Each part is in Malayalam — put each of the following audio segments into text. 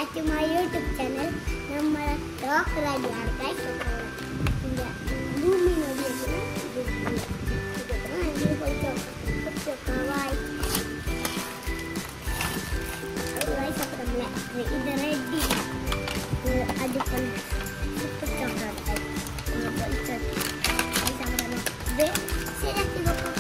back to my YouTube channel. നമ്മൾ ഡോക്ടർ അടിയാണ് ഗൈസ്. ഇതിന്റെ ഭൂമിനെ ഇത് റെഡി അടിക്കണം സൂപ്പർ ചോക്ലേറ്റ് ശരിയാക്കി നോക്കാം.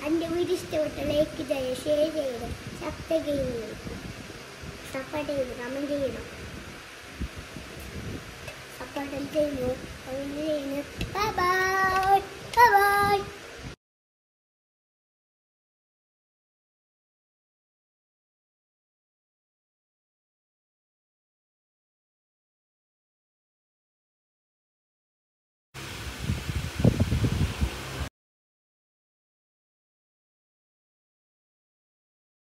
എൻ്റെ വീഡിയോ ഇഷ്ടപ്പെട്ട ലൈക്ക് ചെയ്യുക, ഷെയർ ചെയ്യുക, സബ്സ്ക്രൈബ് ചെയ്യുക, സപ്പോർട്ട് ചെയ്യുക, കമൻറ്റ് ചെയ്യണം. സപ്പോർട്ട് ചെയ്യുന്നു. Bye bye.